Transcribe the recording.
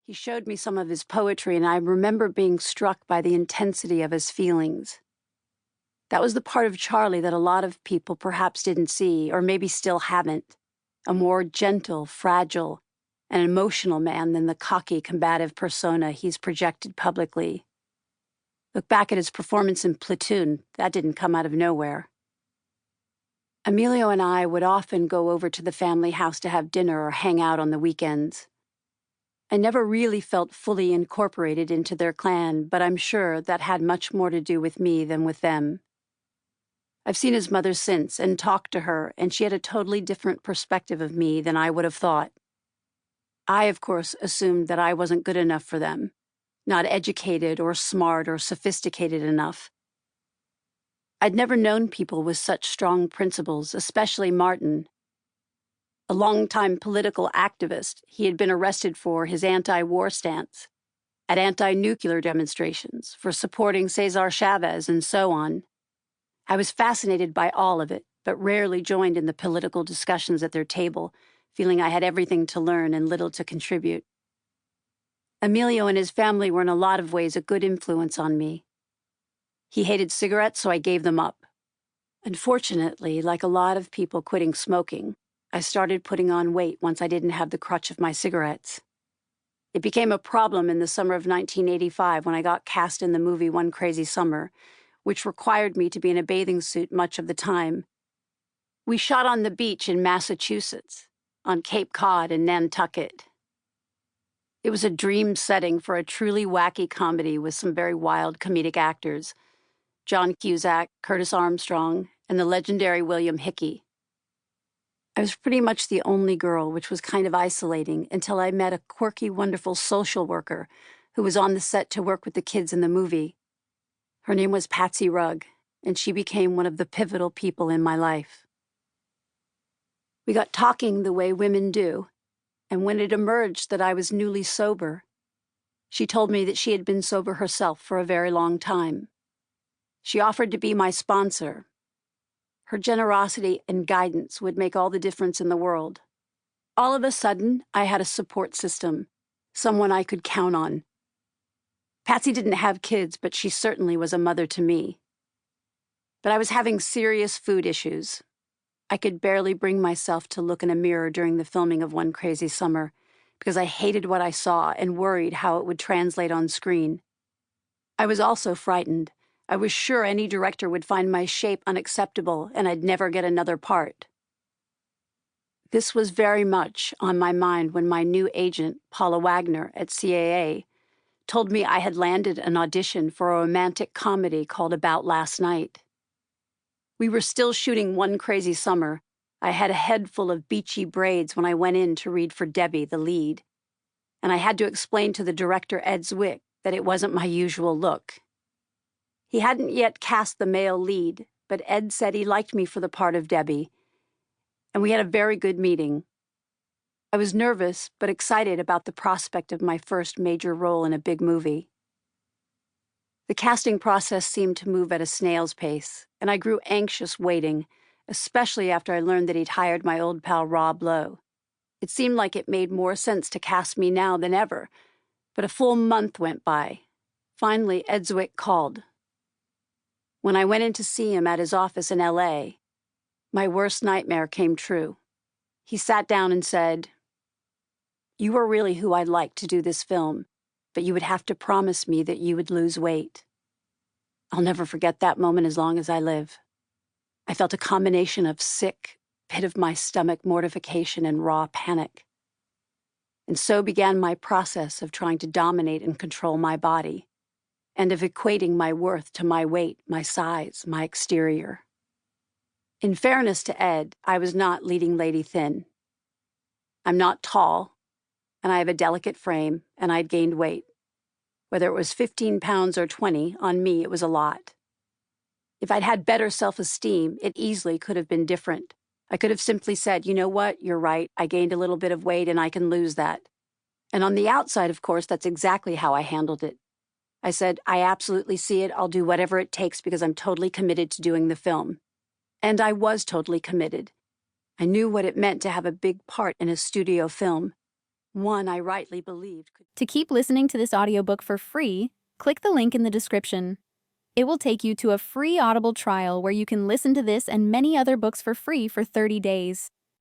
He showed me some of his poetry, and I remember being struck by the intensity of his feelings. That was the part of Charlie that a lot of people perhaps didn't see, or maybe still haven't. A more gentle, fragile, and emotional man than the cocky, combative persona he's projected publicly. Look back at his performance in Platoon. That didn't come out of nowhere. Emilio and I would often go over to the family house to have dinner or hang out on the weekends. I never really felt fully incorporated into their clan, but I'm sure that had much more to do with me than with them. I've seen his mother since and talked to her, and she had a totally different perspective of me than I would have thought. I, of course, assumed that I wasn't good enough for them, not educated or smart or sophisticated enough. I'd never known people with such strong principles, especially Martin. A longtime political activist, he had been arrested for his anti-war stance, at anti-nuclear demonstrations, for supporting Cesar Chavez, and so on. I was fascinated by all of it, but rarely joined in the political discussions at their table, feeling I had everything to learn and little to contribute. Emilio and his family were in a lot of ways a good influence on me. He hated cigarettes, so I gave them up. Unfortunately, like a lot of people quitting smoking, I started putting on weight once I didn't have the crutch of my cigarettes. It became a problem in the summer of 1985 when I got cast in the movie One Crazy Summer, which required me to be in a bathing suit much of the time. We shot on the beach in Massachusetts, on Cape Cod and Nantucket. It was a dream setting for a truly wacky comedy with some very wild comedic actors, John Cusack, Curtis Armstrong, and the legendary William Hickey. I was pretty much the only girl, which was kind of isolating until I met a quirky, wonderful social worker who was on the set to work with the kids in the movie. Her name was Patsy Rugg, and she became one of the pivotal people in my life. We got talking the way women do, and when it emerged that I was newly sober, she told me that she had been sober herself for a very long time. She offered to be my sponsor. Her generosity and guidance would make all the difference in the world. All of a sudden, I had a support system, someone I could count on. Patsy didn't have kids, but she certainly was a mother to me. But I was having serious food issues. I could barely bring myself to look in a mirror during the filming of One Crazy Summer because I hated what I saw and worried how it would translate on screen. I was also frightened. I was sure any director would find my shape unacceptable and I'd never get another part. This was very much on my mind when my new agent, Paula Wagner at CAA, told me I had landed an audition for a romantic comedy called About Last Night. We were still shooting One Crazy Summer. I had a head full of beachy braids when I went in to read for Debbie, the lead, and I had to explain to the director, Ed Zwick, that it wasn't my usual look. He hadn't yet cast the male lead, but Ed said he liked me for the part of Debbie, and we had a very good meeting. I was nervous, but excited about the prospect of my first major role in a big movie. The casting process seemed to move at a snail's pace, and I grew anxious waiting, especially after I learned that he'd hired my old pal Rob Lowe. It seemed like it made more sense to cast me now than ever, but a full month went by. Finally, Ed Zwick called. When I went in to see him at his office in L.A., my worst nightmare came true. He sat down and said, "You are really who I'd like to do this film, but you would have to promise me that you would lose weight." I'll never forget that moment as long as I live. I felt a combination of sick, pit-of-my-stomach mortification and raw panic. And so began my process of trying to dominate and control my body, and of equating my worth to my weight, my size, my exterior. In fairness to Ed, I was not leading lady thin. I'm not tall, and I have a delicate frame, and I'd gained weight. Whether it was 15 pounds or 20, on me it was a lot. If I'd had better self-esteem, it easily could have been different. I could have simply said, "You know what, you're right, I gained a little bit of weight and I can lose that." And on the outside, of course, that's exactly how I handled it. I said, "I absolutely see it, I'll do whatever it takes because I'm totally committed to doing the film." And I was totally committed. I knew what it meant to have a big part in a studio film. one I rightly believed could. To keep listening to this audiobook for free, click the link in the description. It will take you to a free Audible trial where you can listen to this and many other books for free for 30 days.